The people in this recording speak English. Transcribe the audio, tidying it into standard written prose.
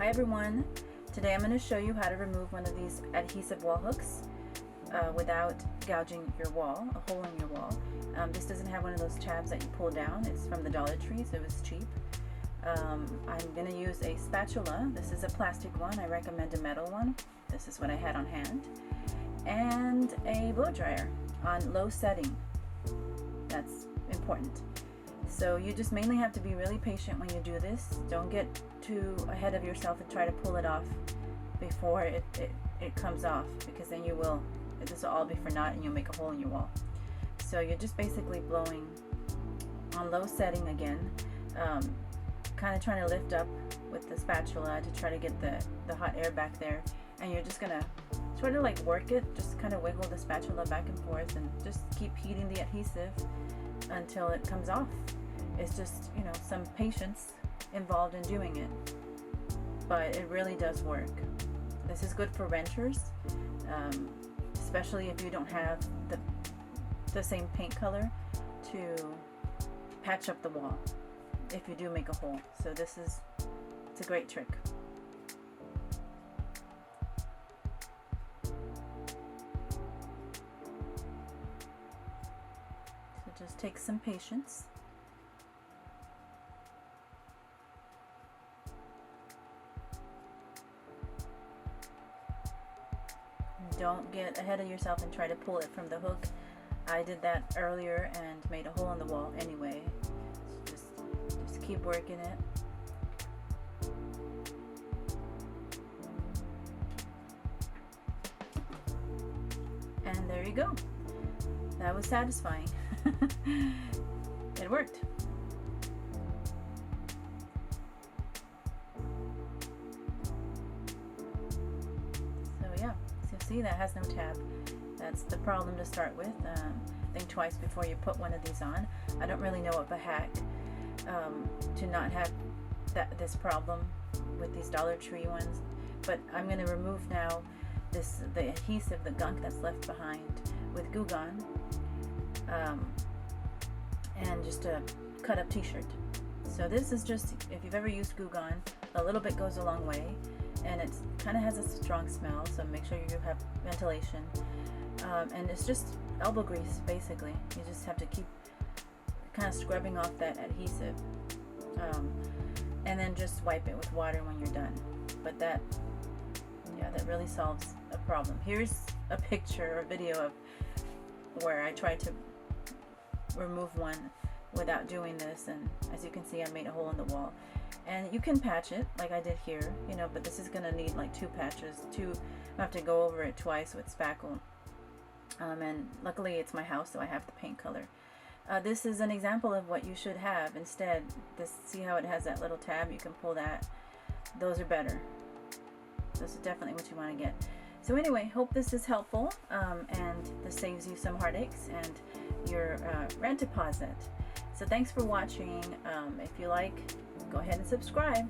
Hi everyone, today I'm going to show you how to remove one of these adhesive wall hooks without gouging your wall, a hole in your wall. This doesn't have one of those tabs that you pull down. It's from the Dollar Tree, so it was cheap. I'm going to use a spatula. This is a plastic one. I recommend a metal one. This is what I had on hand. And a blow dryer on low setting. That's important. So you just mainly have to be really patient when you do this. Don't get too ahead of yourself and try to pull it off before it comes off, because then this will all be for naught and you'll make a hole in your wall. So you're just basically blowing on low setting again, kind of trying to lift up with the spatula to try to get the hot air back there, and you're just gonna sort of like work it, just kind of wiggle the spatula back and forth and just keep heating the adhesive until it comes off. It's just, you know, some patience involved in doing it, but it really does work. This is good for renters, especially if you don't have the same paint color to patch up the wall if you do make a hole. So it's a great trick. So just take some patience. Don't get ahead of yourself and try to pull it from the hook. I did that earlier and made a hole in the wall anyway. So just keep working it. And there you go. That was satisfying. It worked. See, that has no tab. That's the problem to start with. Think twice before you put one of these on. I don't really know of a hack to not have this problem with these Dollar Tree ones, but I'm going to remove now the adhesive, the gunk that's left behind, with Glue Gun and just a cut up t-shirt. So this is just, if you've ever used Glue Gun, a little bit goes a long way. And it kind of has a strong smell, so make sure you have ventilation. And it's just elbow grease, basically. You just have to keep kind of scrubbing off that adhesive, and then just wipe it with water when you're done. But that really solves a problem. Here's a picture or video of where I tried to remove one without doing this, and as you can see, I made a hole in the wall. And you can patch it like I did here, you know, but this is gonna need like 2 patches. I have to go over it twice with spackle. And luckily it's my house, so I have the paint color. This is an example of what you should have instead. See how it has that little tab? You can pull that. Those are better. This is definitely what you want to get. So anyway, hope this is helpful, and this saves you some heartaches and your rent deposit. So thanks for watching. If you like, go ahead and subscribe.